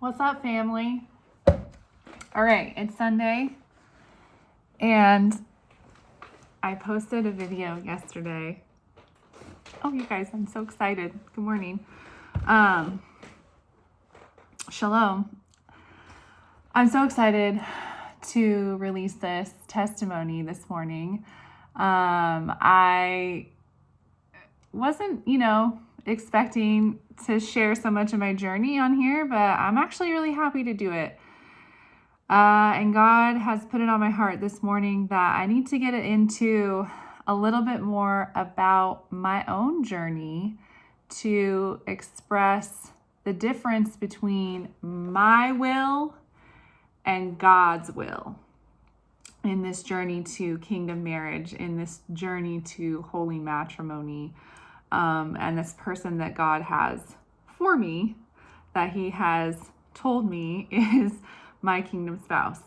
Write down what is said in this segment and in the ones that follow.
What's up, family? All right, it's Sunday, and I posted a video yesterday. Oh, you guys, I'm so excited. Good morning. Shalom. I'm so excited to release this testimony this morning. I wasn't, expecting to share so much of my journey on here, but I'm actually really happy to do it. And God has put it on my heart this morning that I need to get it into a little bit more about my own journey to express the difference between my will and God's will in this journey to kingdom marriage, in this journey to holy matrimony, and this person that God has for me, that He has told me is my kingdom spouse.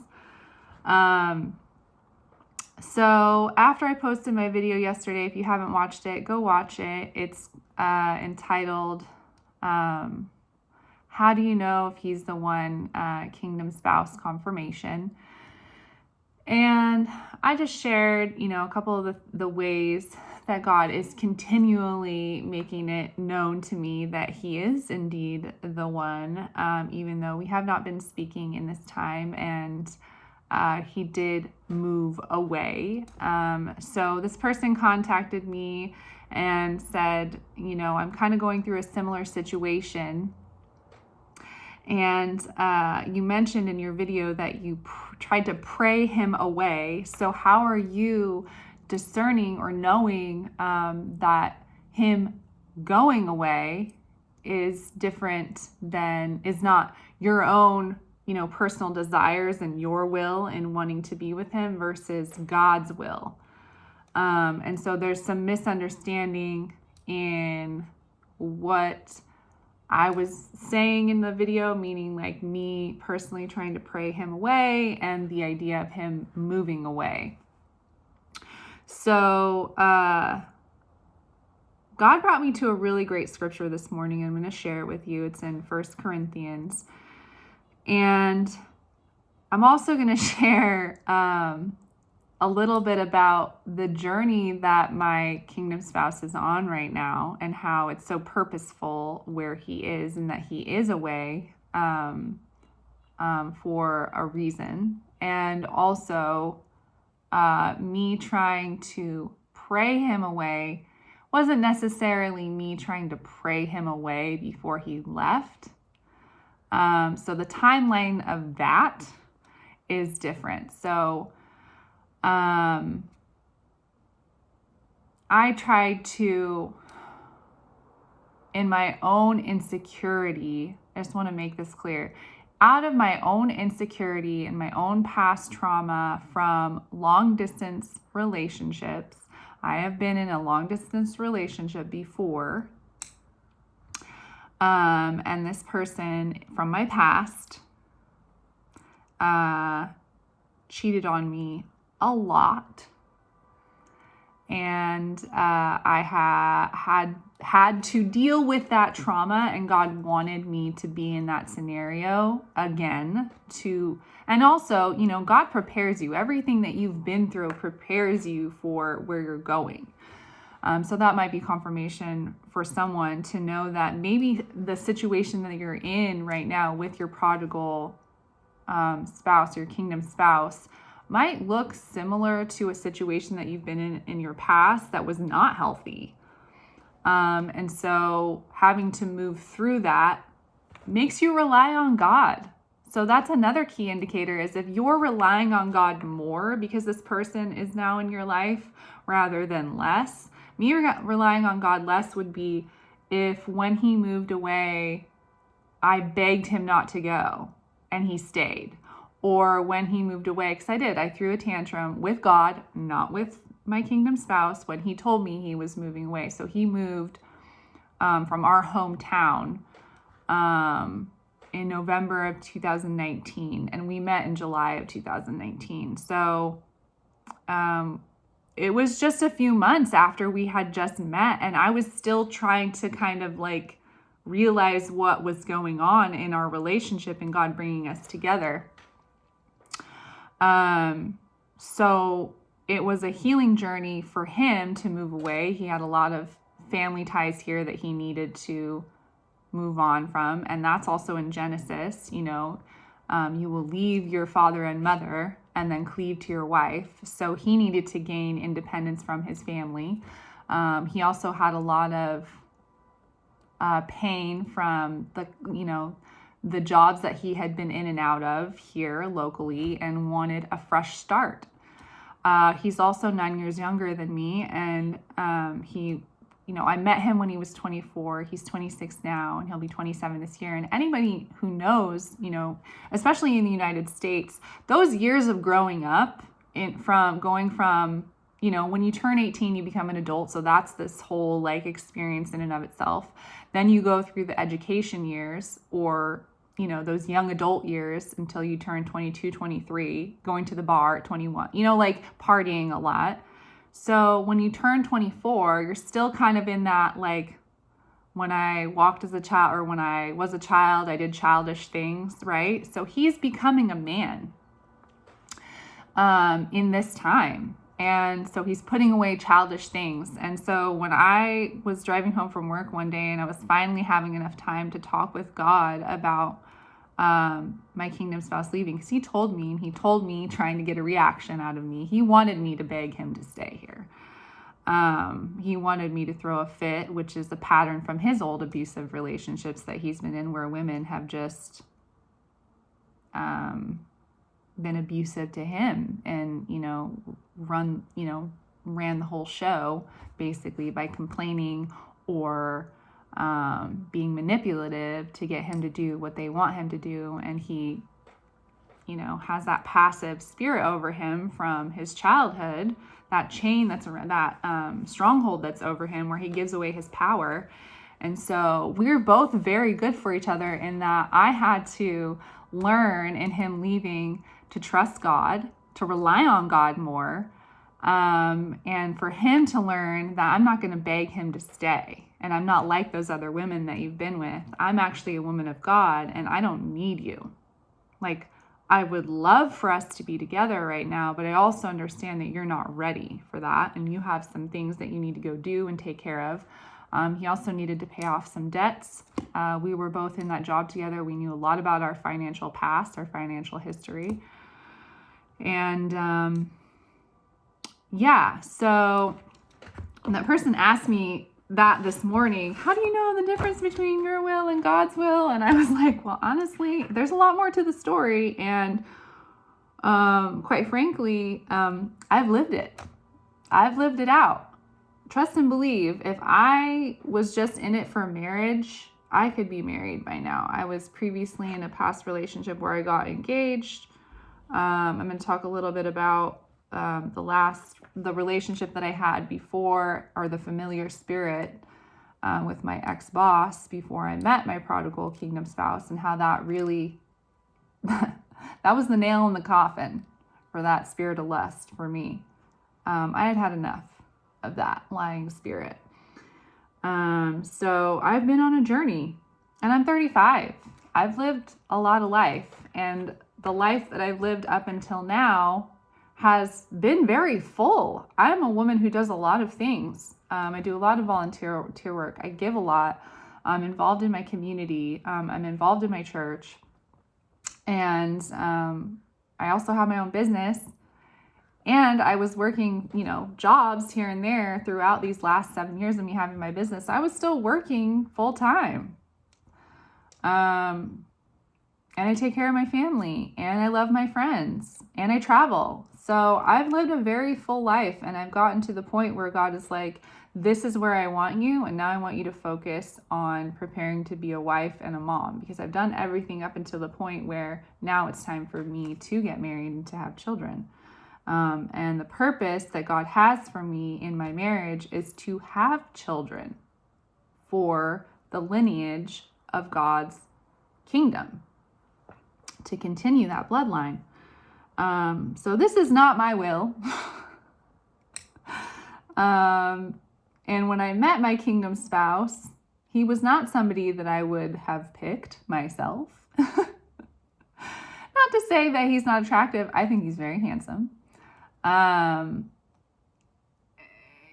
So after I posted my video yesterday, if you haven't watched it, go watch it. It's entitled, How Do You Know If He's the One? Kingdom Spouse Confirmation. And I just shared, a couple of the ways that God is continually making it known to me that He is indeed the one, even though we have not been speaking in this time, and He did move away. So this person contacted me and said, I'm kind of going through a similar situation. And you mentioned in your video that you tried to pray him away. So how are you discerning or knowing that him going away is different than, is not your own, personal desires and your will in wanting to be with him versus God's will? And so there's some misunderstanding in what I was saying in the video, meaning like me personally trying to pray him away and the idea of him moving away. So God brought me to a really great scripture this morning. I'm going to share it with you. It's in 1 Corinthians. And I'm also going to share a little bit about the journey that my kingdom spouse is on right now and how it's so purposeful where he is and that he is away for a reason. And also me trying to pray him away wasn't necessarily me trying to pray him away before he left. So the timeline of that is different. So I tried to, in my own insecurity, I just want to make this clear, out of my own insecurity and my own past trauma from long distance relationships. I have been in a long distance relationship before. And this person from my past cheated on me a lot. And I had to deal with that trauma, and God wanted me to be in that scenario again and also, God prepares you. Everything that you've been through prepares you for where you're going. So that might be confirmation for someone to know that maybe the situation that you're in right now with your prodigal spouse, your kingdom spouse, might look similar to a situation that you've been in your past that was not healthy. And so having to move through that makes you rely on God. So that's another key indicator, is if you're relying on God more because this person is now in your life rather than less. Me relying on God less would be if when he moved away, I begged him not to go and he stayed. Or when he moved away, because I threw a tantrum with God, not with my kingdom spouse, when he told me he was moving away. So he moved from our hometown in November of 2019, and we met in July of 2019. So it was just a few months after we had just met, and I was still trying to kind of like realize what was going on in our relationship and God bringing us together. So it was a healing journey for him to move away. He had a lot of family ties here that he needed to move on from. And that's also in Genesis, you will leave your father and mother and then cleave to your wife. So he needed to gain independence from his family. He also had a lot of pain from the jobs that he had been in and out of here locally and wanted a fresh start. He's also 9 years younger than me, and I met him when he was 24. He's 26 now, and he'll be 27 this year. And anybody who knows, especially in the United States, those years of growing up going from when you turn 18, you become an adult. So that's this whole experience in and of itself. Then you go through the education years, or those young adult years until you turn 22, 23, going to the bar at 21, partying a lot. So when you turn 24, you're still kind of in that, when I walked as a child, or when I was a child, I did childish things, right? So he's becoming a man in this time. And so he's putting away childish things. And so when I was driving home from work one day and I was finally having enough time to talk with God about my kingdom spouse leaving, because he told me trying to get a reaction out of me. He wanted me to beg him to stay here. He wanted me to throw a fit, which is a pattern from his old abusive relationships that he's been in, where women have just been abusive to him and, ran the whole show basically by complaining or being manipulative to get him to do what they want him to do. And he, has that passive spirit over him from his childhood, that chain that's around, that stronghold that's over him, where he gives away his power. And so we're both very good for each other in that I had to learn in him leaving to trust God, to rely on God more, and for him to learn that I'm not going to beg him to stay. And I'm not like those other women that you've been with. I'm actually a woman of God, and I don't need you. I would love for us to be together right now, but I also understand that you're not ready for that, and you have some things that you need to go do and take care of. He also needed to pay off some debts. We were both in that job together. We knew a lot about our financial past, our financial history. And so that person asked me that this morning, how do you know the difference between your will and God's will? And I was like, well, honestly, there's a lot more to the story. And quite frankly, I've lived it. I've lived it out. Trust and believe. If I was just in it for marriage, I could be married by now. I was previously in a past relationship where I got engaged. I'm going to talk a little bit about the relationship that I had before, or the familiar spirit with my ex-boss before I met my prodigal kingdom spouse, and how that really, that was the nail in the coffin for that spirit of lust for me. I had had enough of that lying spirit. So I've been on a journey, and I'm 35. I've lived a lot of life, and the life that I've lived up until now has been very full. I'm a woman who does a lot of things. I do a lot of volunteer work. I give a lot. I'm involved in my community. I'm involved in my church. And I also have my own business. And I was working, jobs here and there throughout these last 7 years of me having my business. I was still working full time. And I take care of my family, and I love my friends, and I travel. So I've lived a very full life, and I've gotten to the point where God is like, this is where I want you, and now I want you to focus on preparing to be a wife and a mom, because I've done everything up until the point where now it's time for me to get married and to have children. And the purpose that God has for me in my marriage is to have children for the lineage of God's kingdom, to continue that bloodline. So this is not my will. And when I met my kingdom spouse, He was not somebody that I would have picked myself. Not to say that he's not attractive. I think he's very handsome.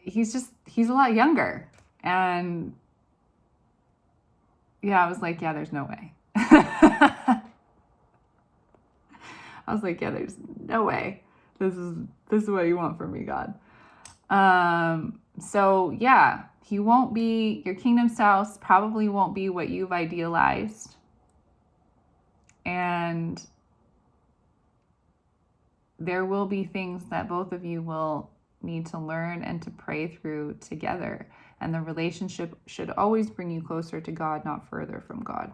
He's a lot younger. And yeah, I was like, yeah, there's no way. I was like, yeah, there's no way. This is what you want from me, God. So yeah, he won't be, your kingdom spouse probably won't be what you've idealized. And there will be things that both of you will need to learn and to pray through together. And the relationship should always bring you closer to God, not further from God.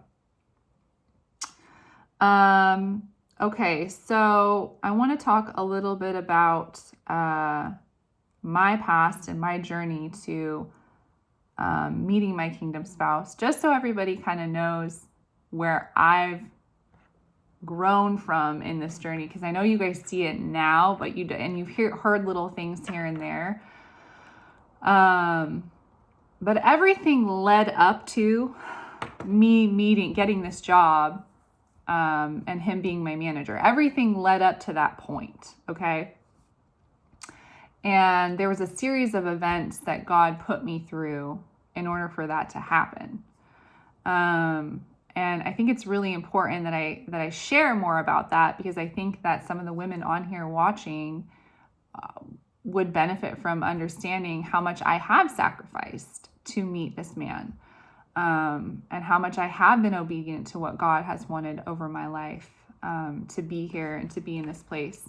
Okay, so I want to talk a little bit about my past and my journey to meeting my kingdom spouse, just so everybody kind of knows where I've grown from in this journey, because I know you guys see it now, but you've heard little things here and there. But everything led up to me getting this job, and him being my manager. Everything led up to that point, okay? And there was a series of events that God put me through in order for that to happen. And I think it's really important that I share more about that, because I think that some of the women on here watching would benefit from understanding how much I have sacrificed to meet this man, and how much I have been obedient to what God has wanted over my life, to be here and to be in this place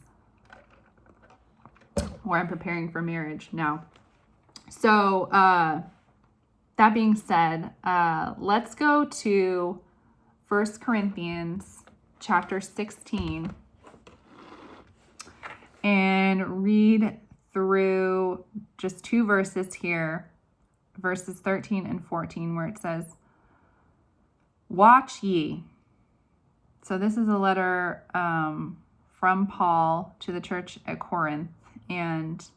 where I'm preparing for marriage now. So that being said, let's go to 1 Corinthians chapter 16 and read through just 2 verses here, verses 13 and 14, where it says, "Watch ye." So this is a letter from Paul to the church at Corinth, and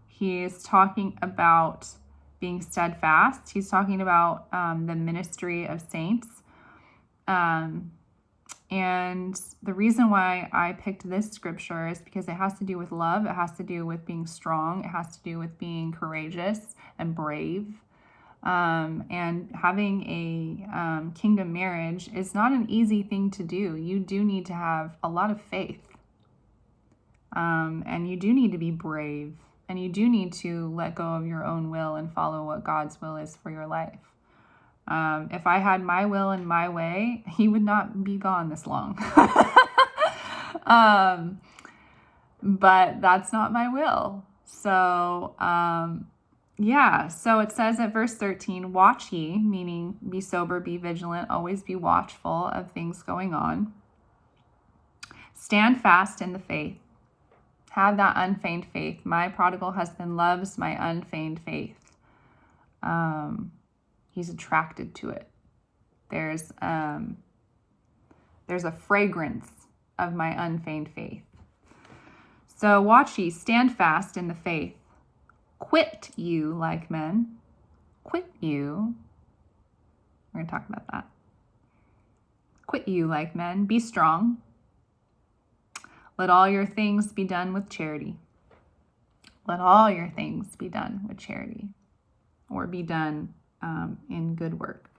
he is talking about being steadfast. He's talking about the ministry of saints. And the reason why I picked this scripture is because it has to do with love. It has to do with being strong. It has to do with being courageous and brave. And having a kingdom marriage is not an easy thing to do. You do need to have a lot of faith. And you do need to be brave. And you do need to let go of your own will and follow what God's will is for your life. If I had my will and my way, he would not be gone this long. But that's not my will. So, so it says at verse 13, "Watch ye," meaning be sober, be vigilant, always be watchful of things going on. "Stand fast in the faith. Have that unfeigned faith. My prodigal husband loves my unfeigned faith." He's attracted to it. There's a fragrance of my unfeigned faith. So watch ye, stand fast in the faith. Quit you like men. Quit you. We're going to talk about that. Quit you like men. Be strong. Let all your things be done with charity. Let all your things be done with charity, or be done in good works.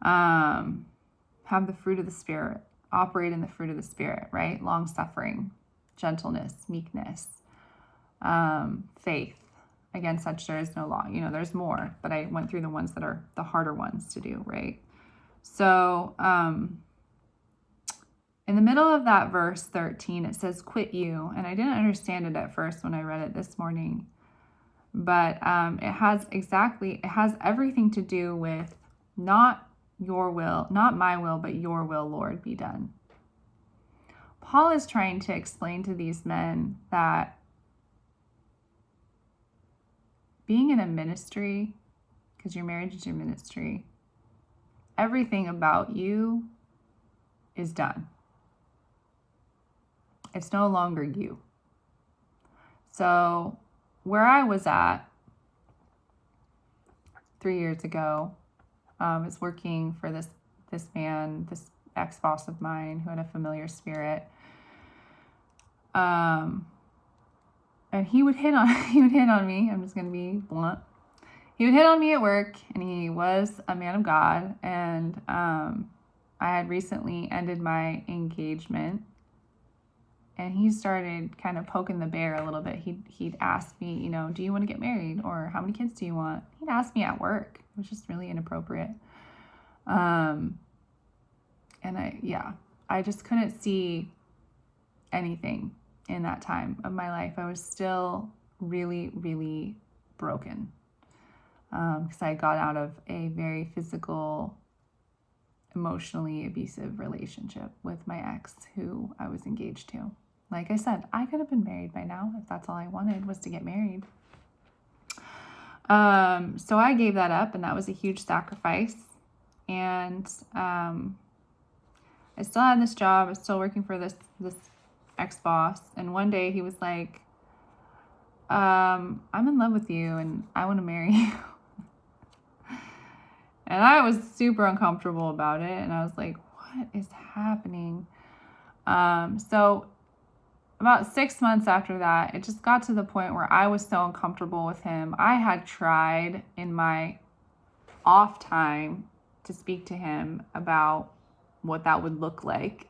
Have the fruit of the Spirit. Operate in the fruit of the Spirit, right? Long suffering, gentleness, meekness, faith. Against such there is no law. There's more, but I went through the ones that are the harder ones to do, right? So in the middle of that verse 13, it says, "Quit you." And I didn't understand it at first when I read it this morning. But it has everything to do with not your will, not my will, but your will, Lord, be done. Paul is trying to explain to these men that being in a ministry, because your marriage is your ministry, everything about you is done. It's no longer you. So where I was at, 3 years ago. Was working for this man, this ex-boss of mine who had a familiar spirit. And he would hit on me. I'm just going to be blunt. He would hit on me at work, and he was a man of God. And I had recently ended my engagement, and he started kind of poking the bear a little bit. He'd ask me, you know, do you want to get married, or how many kids do you want? He'd ask me at work. It was just really inappropriate. And I just couldn't see anything in that time of my life. I was still really, really broken, because I got out of a very physical, emotionally abusive relationship with my ex who I was engaged to. Like I said, I could have been married by now if that's all I wanted was to get married. So I gave that up, and that was a huge sacrifice. And I still had this job. I was still working for this ex-boss. And one day he was like, I'm in love with you and I want to marry you. And I was super uncomfortable about it. And I was like, what is happening? So about 6 months after that, it just got to the point where I was so uncomfortable with him. I had tried in my off time to speak to him about what that would look like.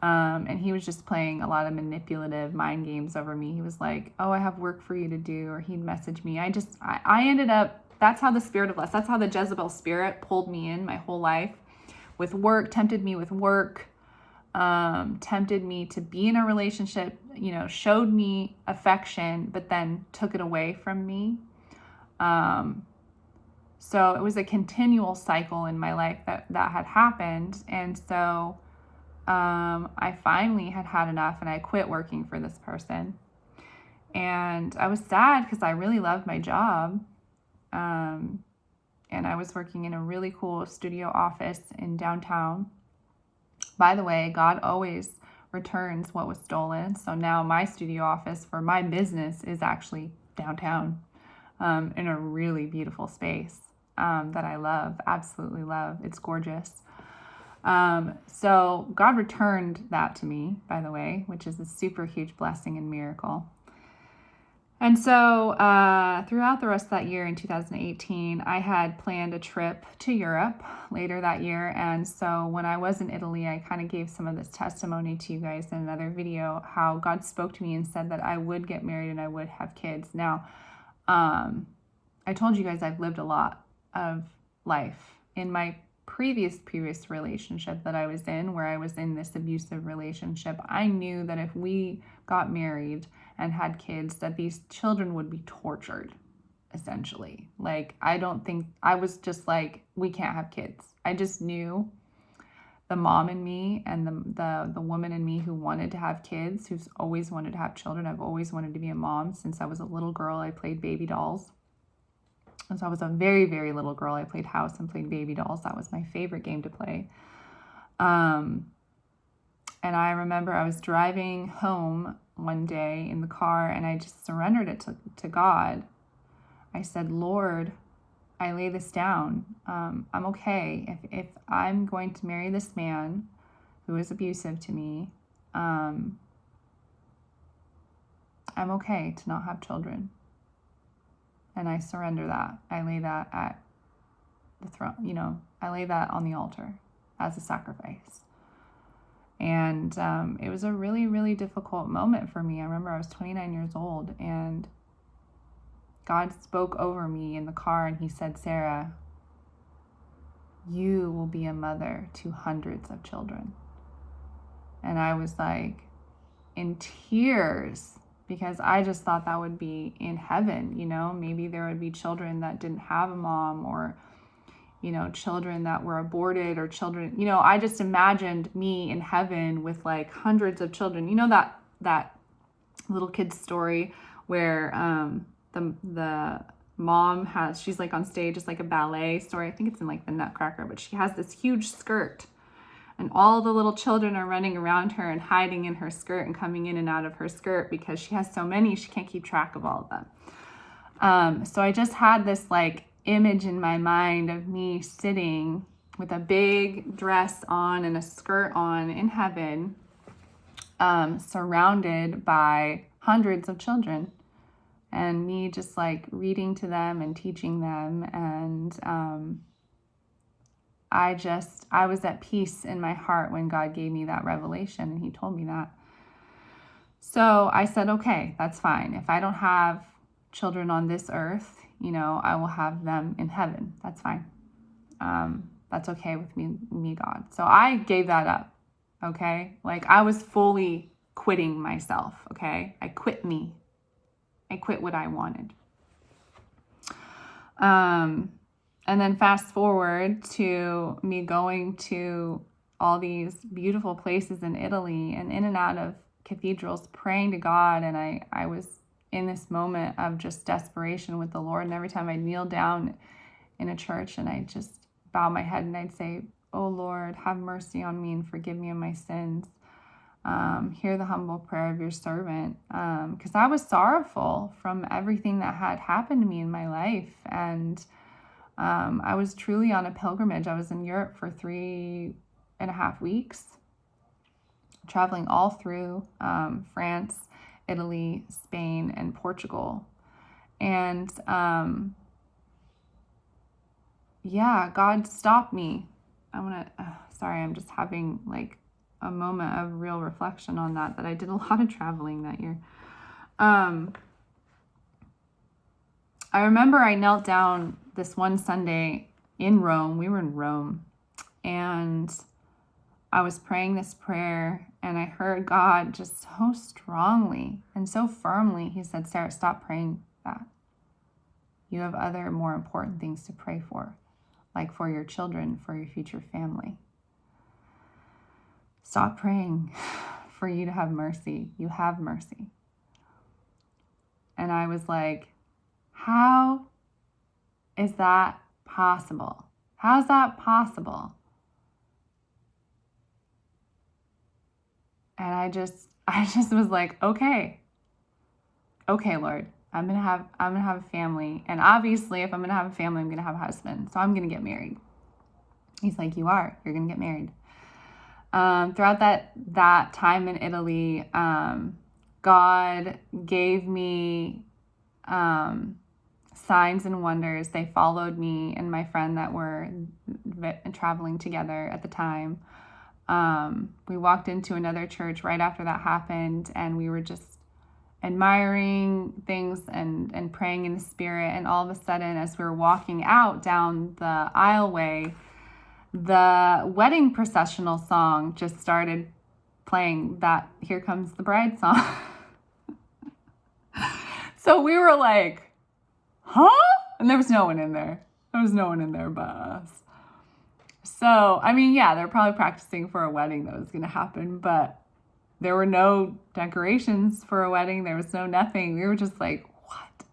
And he was just playing a lot of manipulative mind games over me. He was like, oh, I have work for you to do. Or he'd message me. I ended up, that's how the spirit of lust, that's how the Jezebel spirit pulled me in my whole life with work, tempted me with work, tempted me to be in a relationship, you know, showed me affection, but then took it away from me. So it was a continual cycle in my life that had happened. And so I finally had enough, and I quit working for this person. And I was sad because I really loved my job. And I was working in a really cool studio office in downtown. By the way, God always returns what was stolen. So now my studio office for my business is actually downtown, in a really beautiful space that I love, absolutely love. It's gorgeous. So God returned that to me, by the way, which is a super huge blessing and miracle. And so throughout the rest of that year in 2018, I had planned a trip to Europe later that year. And so when I was in Italy, I kind of gave some of this testimony to you guys in another video, how God spoke to me and said that I would get married and I would have kids. Now, I told you guys I've lived a lot of life. In my previous relationship that I was in, where I was in this abusive relationship, I knew that if we got married and had kids, that these children would be tortured, essentially. Like, I was just like, we can't have kids. I just knew the mom in me and the woman in me who wanted to have kids, who's always wanted to have children. I've always wanted to be a mom since I was a little girl. I played baby dolls. And so I was a very, very little girl. I played house and played baby dolls. That was my favorite game to play. And I remember I was driving home one day in the car, and I just surrendered it to God. I said, Lord, I lay this down. I'm okay. If I'm going to marry this man who is abusive to me, I'm okay to not have children. And I surrender that. I lay that at the throne, I lay that on the altar as a sacrifice. And it was a really, really difficult moment for me. I remember I was 29 years old, and God spoke over me in the car, and he said, Sarah, you will be a mother to hundreds of children. And I was like in tears, because I just thought that would be in heaven, maybe there would be children that didn't have a mom, or, children that were aborted, or children, I just imagined me in heaven with like hundreds of children. That little kid's story where the mom she's like on stage, it's like a ballet story. I think it's in like the Nutcracker, but she has this huge skirt. And all the little children are running around her and hiding in her skirt and coming in and out of her skirt because she has so many, she can't keep track of all of them. So I just had this like image in my mind of me sitting with a big dress on and a skirt on in heaven, surrounded by hundreds of children, and me just like reading to them and teaching them. And I was at peace in my heart when God gave me that revelation and he told me that. So I said, okay, that's fine. If I don't have children on this earth, I will have them in heaven. That's fine. That's okay with me, God. So I gave that up. Okay. Like I was fully quitting myself. Okay. I quit me. I quit what I wanted. And then fast forward to me going to all these beautiful places in Italy and in and out of cathedrals, praying to God. And I was in this moment of just desperation with the Lord. And every time I kneel down in a church and I just bow my head and I'd say, "Oh Lord, have mercy on me and forgive me of my sins. Hear the humble prayer of your servant." Because I was sorrowful from everything that had happened to me in my life. And I was truly on a pilgrimage. I was in Europe for 3.5 weeks, traveling all through France, Italy, Spain, and Portugal. And God stopped me. I'm just having like a moment of real reflection on that I did a lot of traveling that year. I remember I knelt down this one Sunday in Rome. We were in Rome, and I was praying this prayer, and I heard God just so strongly and so firmly. He said, "Sarah, stop praying that. You have other more important things to pray for, like for your children, for your future family. Stop praying for you to have mercy. You have mercy." And I was like, how is that possible? How is that possible? And I just was like, okay, Lord, I'm gonna have a family. And obviously if I'm gonna have a family, I'm gonna have a husband. So I'm gonna get married. He's like, you're gonna get married. Throughout that time in Italy, God gave me signs and wonders. They followed me and my friend that were traveling together at the time. We walked into another church right after that happened, and we were just admiring things and praying in the Spirit. And all of a sudden, as we were walking out down the aisleway, the wedding processional song just started playing, that "Here Comes the Bride" song. So we were like, huh? And there was no one in there. There was no one in there but us. So, they're probably practicing for a wedding that was going to happen, but there were no decorations for a wedding. There was no nothing. We were just like, what?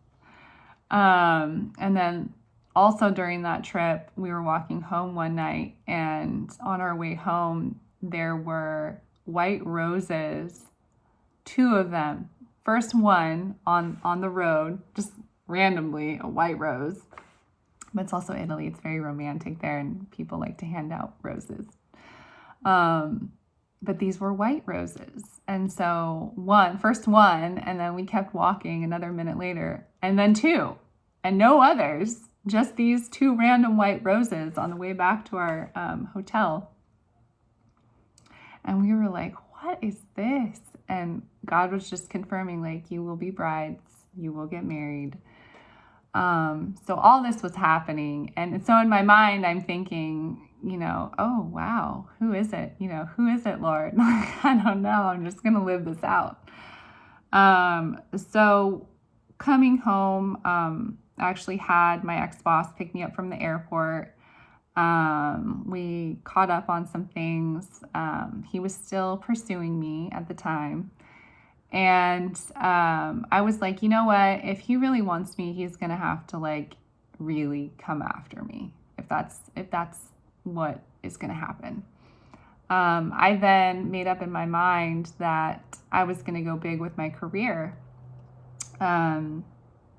And then also during that trip, we were walking home one night, and on our way home, there were white roses, 2 of them. First one on the road, just randomly, a white rose. But it's also Italy. It's very romantic there, and people like to hand out roses. But these were white roses. And so first one, and then we kept walking another minute later, and then 2, and no others, just these 2 random white roses on the way back to our hotel. And we were like, what is this? And God was just confirming, like, you will be brides, you will get married. So all this was happening. And so in my mind, I'm thinking, oh, wow, who is it? Who is it, Lord? I don't know. I'm just going to live this out. So coming home, I actually had my ex-boss pick me up from the airport. We caught up on some things. He was still pursuing me at the time. And I was like, you know what? If he really wants me, he's going to have to like really come after me. If that's what is going to happen. I then made up in my mind that I was going to go big with my career.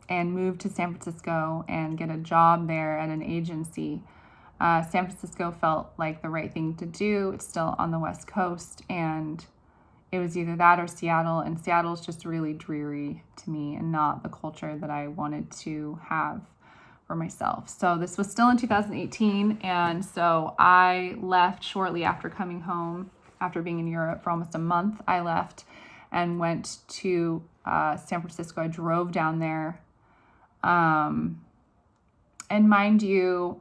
and move to San Francisco and get a job there at an agency. San Francisco felt like the right thing to do. It's still on the West Coast, and it was either that or Seattle, and Seattle's just really dreary to me and not the culture that I wanted to have for myself. So this was still in 2018, and so I left shortly after coming home, after being in Europe for almost a month. I left and went to San Francisco. I drove down there. And mind you,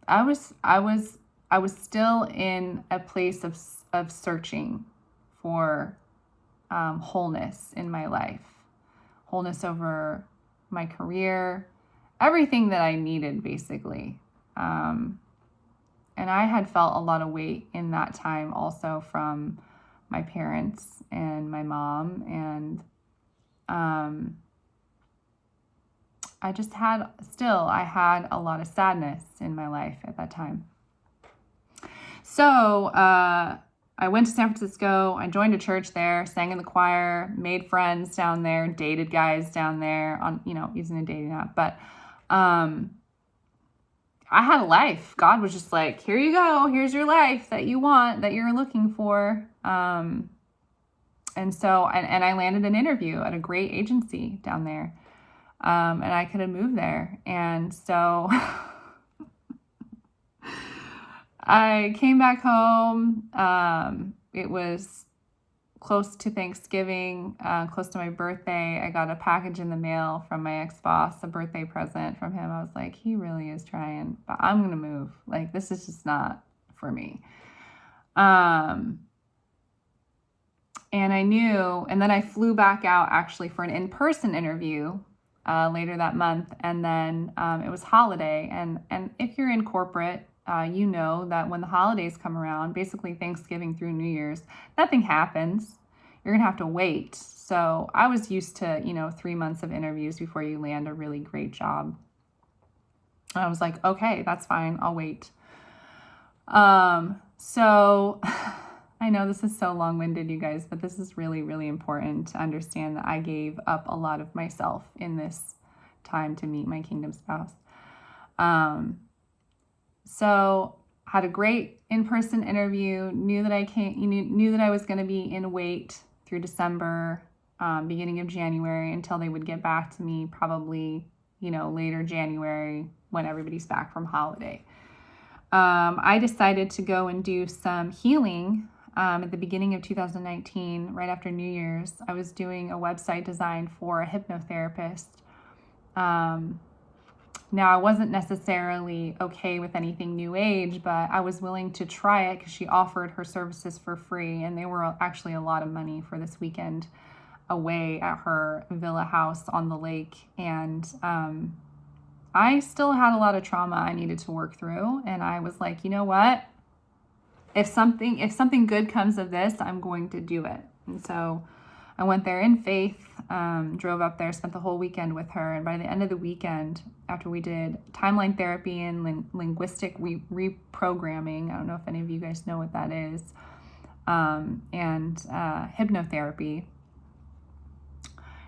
I was still in a place of searching for wholeness in my life, wholeness over my career, everything that I needed, basically. And I had felt a lot of weight in that time also from my parents and my mom, and I had a lot of sadness in my life at that time. So I went to San Francisco. I joined a church there, sang in the choir, made friends down there, dated guys down there on, using a dating app. But I had a life. God was just like, here you go. Here's your life that you want, that you're looking for. And I landed an interview at a great agency down there. And I could have moved there. And so I came back home. It was close to Thanksgiving, close to my birthday. I got a package in the mail from my ex-boss, a birthday present from him. I was like, he really is trying, but I'm going to move. Like, this is just not for me. And I knew, and then I flew back out actually for an in-person interview later that month. And then it was holiday. And if you're in corporate, you know that when the holidays come around, basically Thanksgiving through New Year's, nothing happens. You're going to have to wait. So I was used to, 3 months of interviews before you land a really great job. And I was like, okay, that's fine. I'll wait. So I know this is so long-winded, you guys, but this is really, really important to understand that I gave up a lot of myself in this time to meet my kingdom spouse. So had a great in-person interview, knew that I was going to be in wait through December, beginning of January, until they would get back to me probably, later January when everybody's back from holiday. I decided to go and do some healing at the beginning of 2019, right after New Year's. I was doing a website design for a hypnotherapist. Now, I wasn't necessarily okay with anything new age, but I was willing to try it because she offered her services for free, and they were actually a lot of money for this weekend away at her villa house on the lake. And I still had a lot of trauma I needed to work through, and I was like, you know what? If something good comes of this, I'm going to do it. And so I went there in faith, drove up there, spent the whole weekend with her. And by the end of the weekend, after we did timeline therapy and linguistic reprogramming, I don't know if any of you guys know what that is, and hypnotherapy,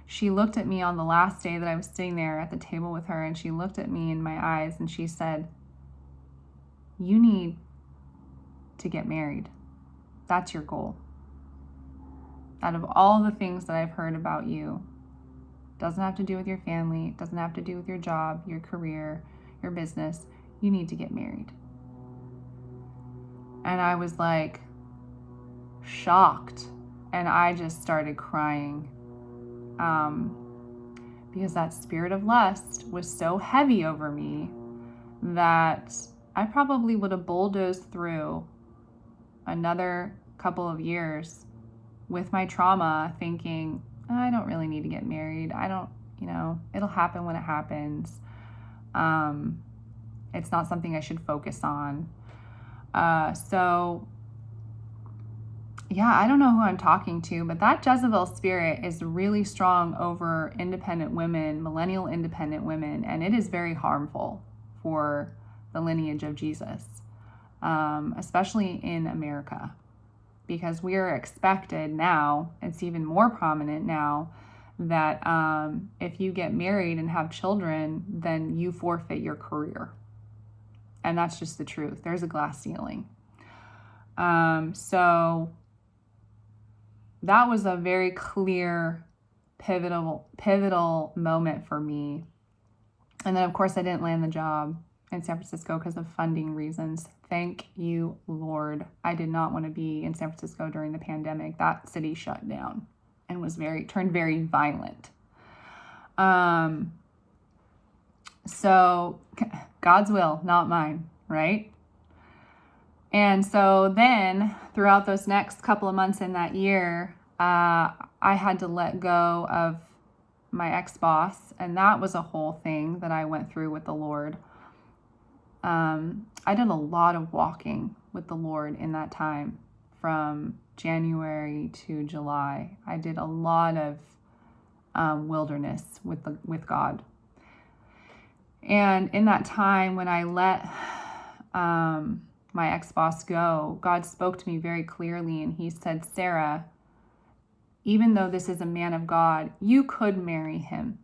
she looked at me on the last day that I was sitting there at the table with her, and she looked at me in my eyes and she said, you need to get married. That's your goal. Out of all the things that I've heard about you, doesn't have to do with your family, doesn't have to do with your job, your career, your business, you need to get married. And I was like shocked, and I just started crying because that spirit of lust was so heavy over me that I probably would have bulldozed through another couple of years with my trauma, thinking, I don't really need to get married. I don't, it'll happen when it happens. It's not something I should focus on. So yeah, I don't know who I'm talking to, but that Jezebel spirit is really strong over independent women, millennial independent women, and it is very harmful for the lineage of Jesus, especially in America, because we are expected now, it's even more prominent now, that if you get married and have children, then you forfeit your career. And that's just the truth. There's a glass ceiling. So that was a very clear, pivotal moment for me. And then, of course, I didn't land the job in San Francisco because of funding reasons. Thank you, Lord. I did not want to be in San Francisco during the pandemic. That city shut down and was turned very violent. So God's will, not mine, right? And so then throughout those next couple of months in that year, I had to let go of my ex-boss, and that was a whole thing that I went through with the Lord. I did a lot of walking with the Lord in that time from January to July. I did a lot of wilderness with God. And in that time when I let my ex-boss go, God spoke to me very clearly, and he said, Sarah, even though this is a man of God, you could marry him.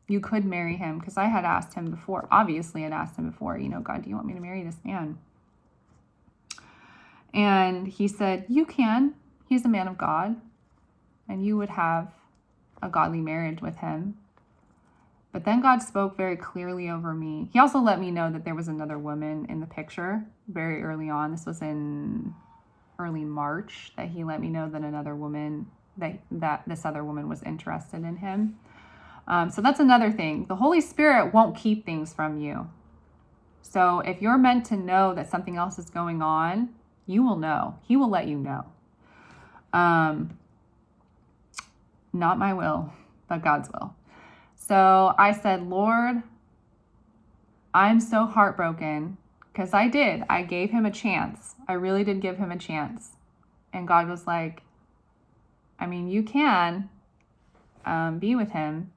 You could marry him, because I had asked him before. Obviously, I'd asked him before, God, do you want me to marry this man? And he said, you can. He's a man of God, and you would have a godly marriage with him. But then God spoke very clearly over me. He also let me know that there was another woman in the picture very early on. This was in early March that he let me know that another woman, that this other woman was interested in him. So that's another thing. The Holy Spirit won't keep things from you. So if you're meant to know that something else is going on, you will know. He will let you know. Not my will, but God's will. So I said, Lord, I'm so heartbroken, because I gave him a chance. I really did give him a chance. And God was like, you can be with him.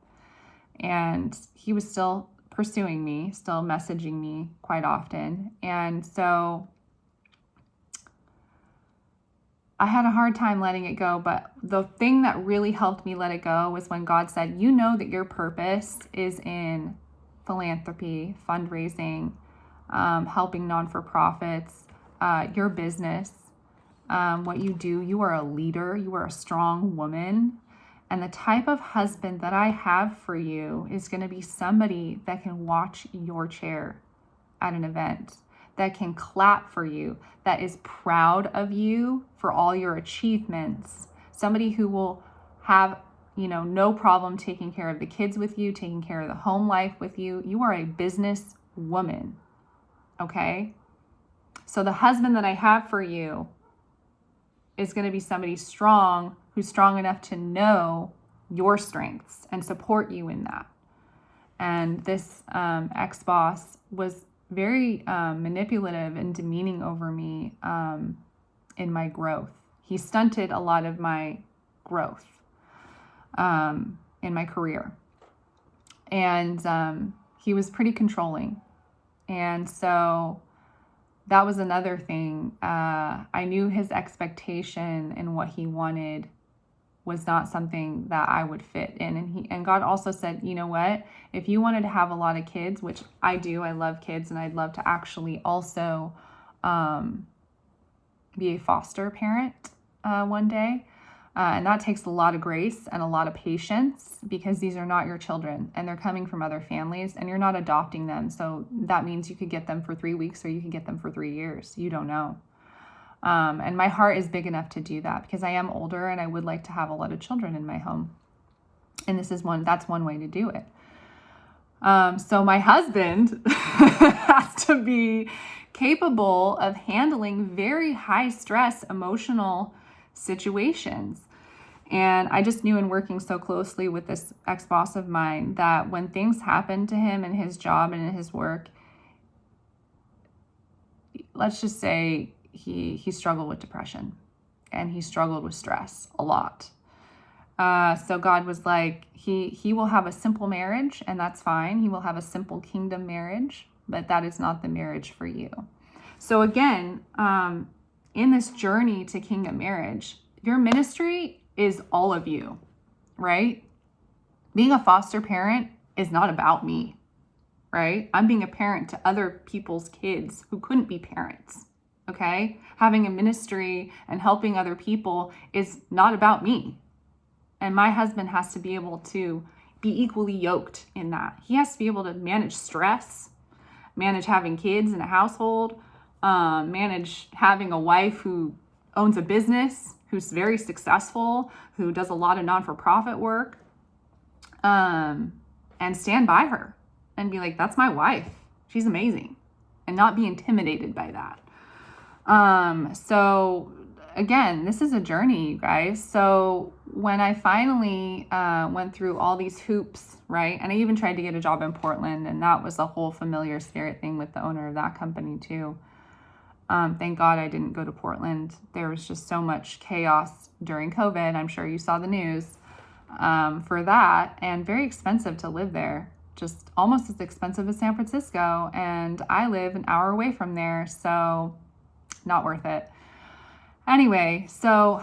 And he was still pursuing me, still messaging me quite often. And so I had a hard time letting it go. But the thing that really helped me let it go was when God said, you know that your purpose is in philanthropy, fundraising, helping non-for-profits, your business, what you do. You are a leader. You are a strong woman. And the type of husband that I have for you is going to be somebody that can watch your chair at an event, that can clap for you, that is proud of you for all your achievements, somebody who will have, no problem taking care of the kids with you, taking care of the home life with you. You are a business woman, okay? So the husband that I have for you is going to be somebody strong, who's strong enough to know your strengths and support you in that. And this ex-boss was very manipulative and demeaning over me in my growth. He stunted a lot of my growth in my career. And he was pretty controlling. And so that was another thing. I knew his expectation and what he wanted was not something that I would fit in. And God also said, you know what? If you wanted to have a lot of kids, which I do, I love kids, and I'd love to actually also be a foster parent one day. And that takes a lot of grace and a lot of patience, because these are not your children and they're coming from other families and you're not adopting them. So that means you could get them for 3 weeks or you could get them for 3 years. You don't know. And my heart is big enough to do that, because I am older and I would like to have a lot of children in my home. And that's one way to do it. So my husband has to be capable of handling very high stress, emotional situations. And I just knew, in working so closely with this ex-boss of mine, that when things happened to him in his job and in his work, let's just say he struggled with depression and he struggled with stress a lot. So God was like, he will have a simple marriage, and that's fine. He will have a simple kingdom marriage, but that is not the marriage for you. So again, in this journey to kingdom marriage, your ministry is all of you, right? Being a foster parent is not about me, right? I'm being a parent to other people's kids who couldn't be parents, okay? Having a ministry and helping other people is not about me. And my husband has to be able to be equally yoked in that. He has to be able to manage stress, manage having kids in a household, manage having a wife who owns a business, who's very successful, who does a lot of non-for-profit work, and stand by her and be like, that's my wife. She's amazing. And not be intimidated by that. So again, this is a journey, you guys. So when I finally went through all these hoops, right? And I even tried to get a job in Portland, and that was a whole familiar spirit thing with the owner of that company too. Thank God I didn't go to Portland. There was just so much chaos during COVID. I'm sure you saw the news for that, and very expensive to live there. Just almost as expensive as San Francisco. And I live an hour away from there, so not worth it. Anyway, so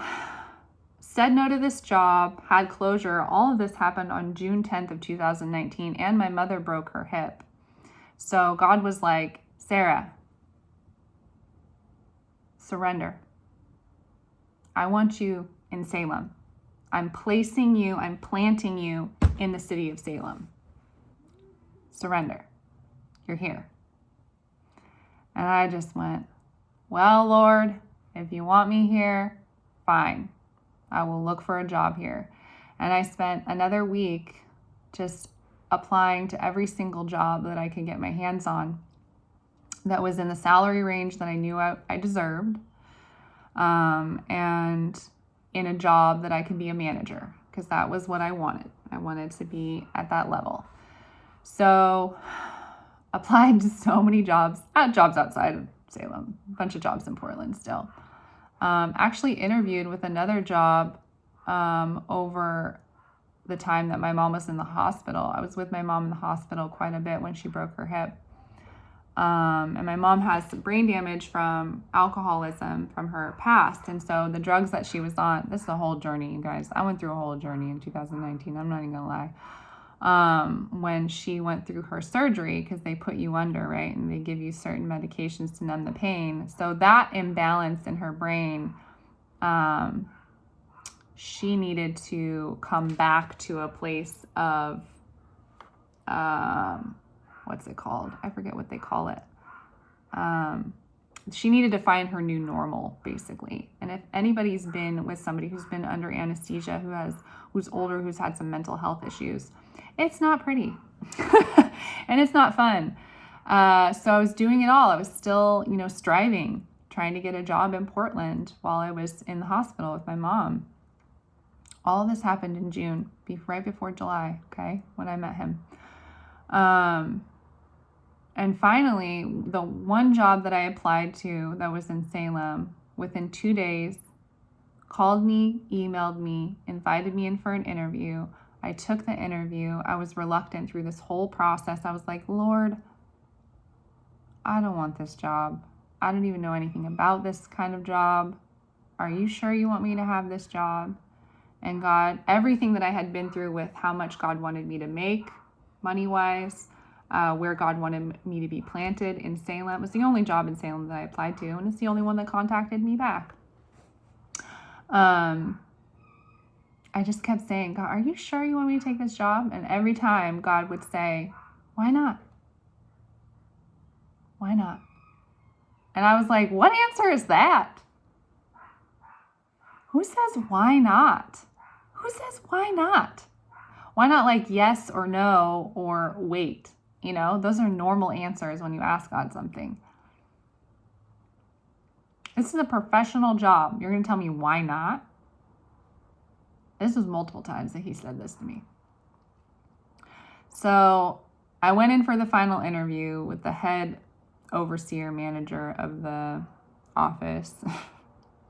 said no to this job, had closure. All of this happened on June 10th of 2019, and my mother broke her hip. So God was like, Sarah, surrender. I want you in Salem. I'm placing you, I'm planting you in the city of Salem. Surrender. You're here. And I just went, well, Lord, if you want me here, fine. I will look for a job here. And I spent another week just applying to every single job that I could get my hands on that was in the salary range that I knew I deserved, and in a job that I could be a manager, because that was what I wanted. I wanted to be at that level. So applied to so many jobs, jobs outside of Salem, a bunch of jobs in Portland still. Actually interviewed with another job over the time that my mom was in the hospital. I was with my mom in the hospital quite a bit when she broke her hip. And my mom has some brain damage from alcoholism from her past. And so the drugs that she was on, this is a whole journey, you guys. I went through a whole journey in 2019. I'm not even gonna lie. When she went through her surgery, because they put you under, right? And they give you certain medications to numb the pain. So that imbalance in her brain, she needed to come back to a place of, what's it called? I forget what they call it. She needed to find her new normal, basically. And if anybody's been with somebody who's been under anesthesia, who's older, who's had some mental health issues, it's not pretty. And it's not fun. So I was doing it all. I was still, striving, trying to get a job in Portland while I was in the hospital with my mom. All of this happened in June, right before July, okay, when I met him. And finally, the one job that I applied to that was in Salem, within 2 days, called me, emailed me, invited me in for an interview. I took the interview. I was reluctant through this whole process. I was like, Lord, I don't want this job. I don't even know anything about this kind of job. Are you sure you want me to have this job? And God, everything that I had been through with how much God wanted me to make money-wise, where God wanted me to be planted in Salem. It was the only job in Salem that I applied to, and it's the only one that contacted me back. I just kept saying, God, are you sure you want me to take this job? And every time God would say, why not? Why not? And I was like, what answer is that? Who says why not? Who says why not? Why not like yes or no or wait? Those are normal answers when you ask God something. This is a professional job. You're going to tell me why not? This was multiple times that he said this to me. So I went in for the final interview with the head overseer manager of the office. And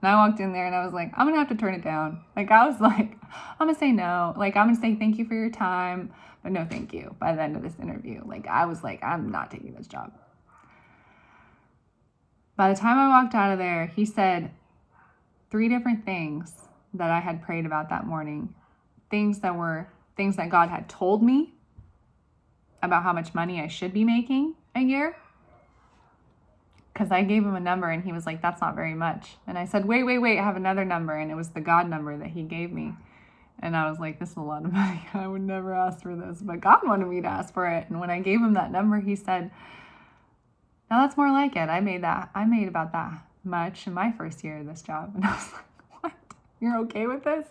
I walked in there and I was like, I'm going to have to turn it down. I was like, I'm going to say no. I'm going to say thank you for your time, but no thank you by the end of this interview. I was like, I'm not taking this job. By the time I walked out of there, he said 3 different things that I had prayed about that morning. Things that were things that God had told me about how much money I should be making a year. Because I gave him a number and he was like, that's not very much. And I said, wait, I have another number. And it was the God number that he gave me. And I was like, this is a lot of money. I would never ask for this. But God wanted me to ask for it. And when I gave him that number, he said, now that's more like it. I made about that much in my first year of this job. And I was like, what? You're okay with this?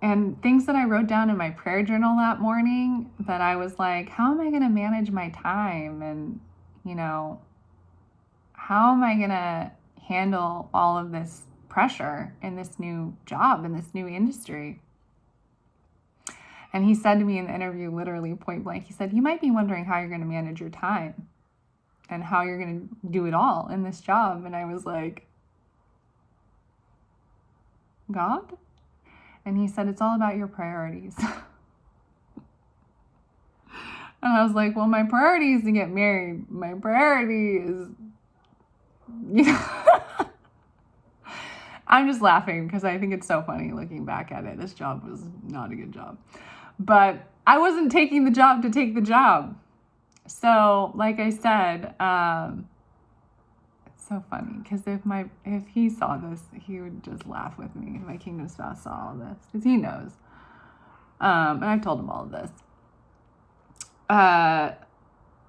And things that I wrote down in my prayer journal that morning that I was like, how am I going to manage my time? And, how am I going to handle all of this pressure in this new job, in this new industry? And he said to me in the interview, literally point blank, he said, you might be wondering how you're going to manage your time and how you're going to do it all in this job. And I was like, God? And he said, it's all about your priorities. And I was like, well, my priority is to get married. My priority is, I'm just laughing because I think it's so funny looking back at it. This job was not a good job. But I wasn't taking the job to take the job. So, like I said, it's so funny because if he saw this, he would just laugh with me. My kingdom spouse saw all this because he knows. And I've told him all of this.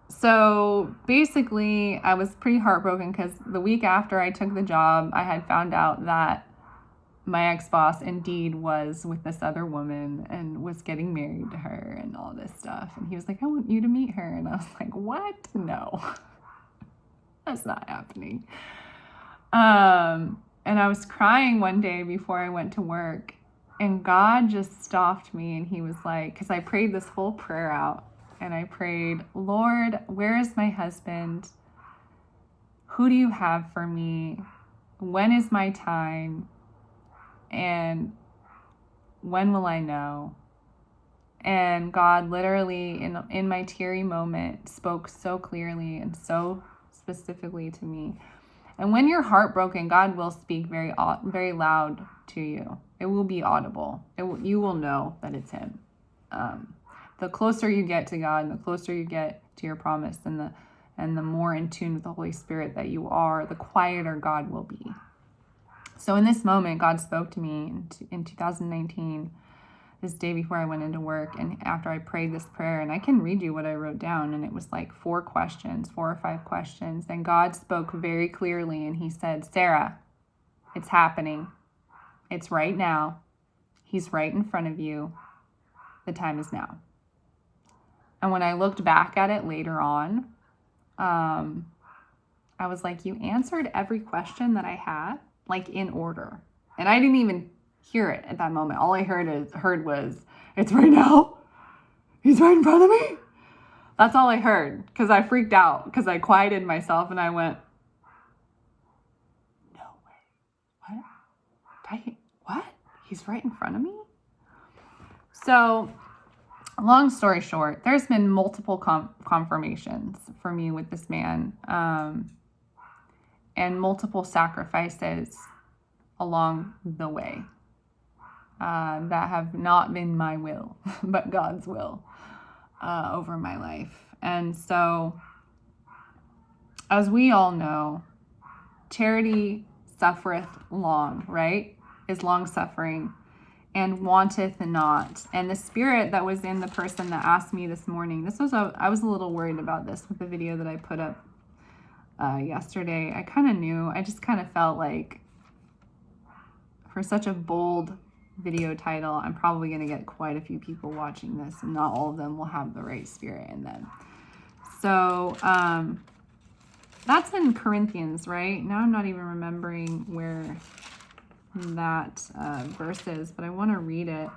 So basically, I was pretty heartbroken because the week after I took the job, I had found out that my ex-boss indeed was with this other woman and was getting married to her and all this stuff. And he was like, I want you to meet her. And I was like, what? No, that's not happening. And I was crying one day before I went to work, and God just stopped me. And he was like, because I prayed this whole prayer out. And I prayed, Lord, where is my husband? Who do you have for me? When is my time? And when will I know? And God literally, in my teary moment, spoke so clearly and so specifically to me. And when you're heartbroken, God will speak very loud to you. It will be audible. You will know that it's him. The closer you get to God and the closer you get to your promise and the more in tune with the Holy Spirit that you are, the quieter God will be. So in this moment, God spoke to me in 2019, this day before I went into work, and after I prayed this prayer, and I can read you what I wrote down, and it was like 4 or 5 questions, and God spoke very clearly, and he said, Sarah, it's happening. It's right now. He's right in front of you. The time is now. And when I looked back at it later on, I was like, you answered every question that I had, like in order. And I didn't even hear it at that moment. All I heard was, it's right now. He's right in front of me. That's all I heard, because I freaked out, because I quieted myself and I went, no way. What? He's right in front of me? So, long story short, there's been multiple confirmations for me with this man, and multiple sacrifices along the way that have not been my will, but God's will over my life. And so, as we all know, charity suffereth long, right? Is long suffering. And wanteth not. And the spirit that was in the person that asked me this morning, I was a little worried about this with the video that I put up yesterday. I kind of knew, I just kind of felt like for such a bold video title, I'm probably going to get quite a few people watching this, and not all of them will have the right spirit in them. So that's in Corinthians, right? Now I'm not even remembering where that verse is, but I want to read it.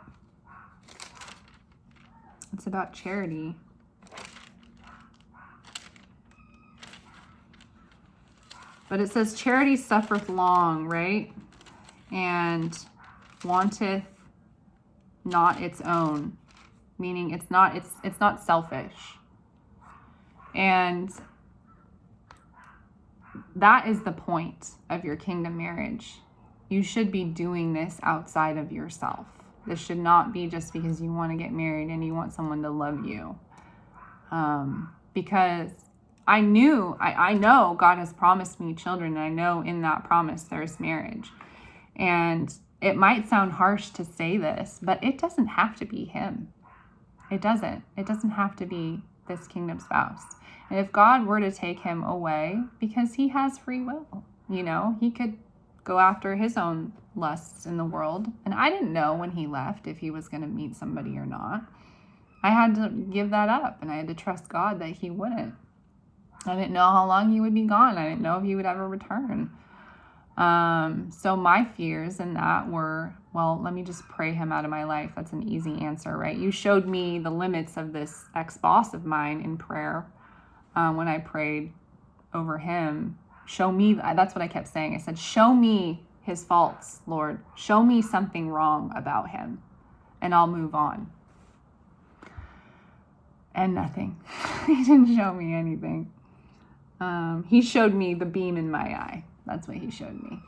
It's about charity. But it says charity suffereth long, right? And wanteth not its own, meaning it's not selfish. And that is the point of your kingdom marriage. you should be doing this outside of yourself. This should not be just because you want to get married and you want someone to love you. Because I know God has promised me children, and I know in that promise there's marriage. And it might sound harsh to say this, but it doesn't have to be him. It doesn't. It doesn't have to be this kingdom spouse. And if God were to take him away, because he has free will, he could go after his own lusts in the world. And I didn't know when he left if he was going to meet somebody or not. I had to give that up, and I had to trust God that he wouldn't. I didn't know how long he would be gone. I didn't know if he would ever return. So my fears in that were, well, let me just pray him out of my life. That's an easy answer, right? You showed me the limits of this ex-boss of mine in prayer when I prayed over him. Show me, that's what I kept saying. I said, show me his faults, Lord. Show me something wrong about him, and I'll move on. And nothing. He didn't show me anything. He showed me the beam in my eye. That's what he showed me.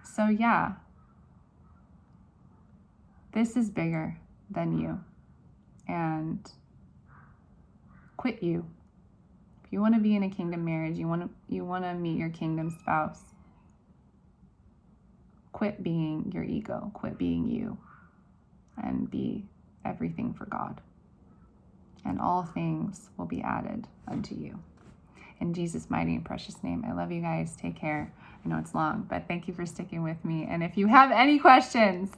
So yeah, this is bigger than you. And quit you. If you want to be in a kingdom marriage, you want to meet your kingdom spouse, quit being your ego, quit being you, and be everything for God. And all things will be added unto you. In Jesus' mighty and precious name, I love you guys. Take care. I know it's long, but thank you for sticking with me. And if you have any questions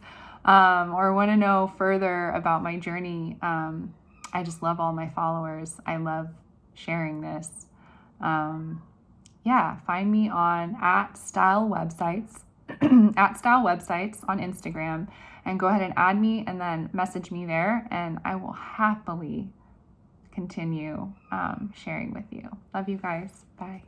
or want to know further about my journey, I just love all my followers. I love sharing this. Find me on @stylewebsites, @stylewebsites on Instagram, and go ahead and add me and then message me there, and I will happily continue sharing with you. Love you guys. Bye.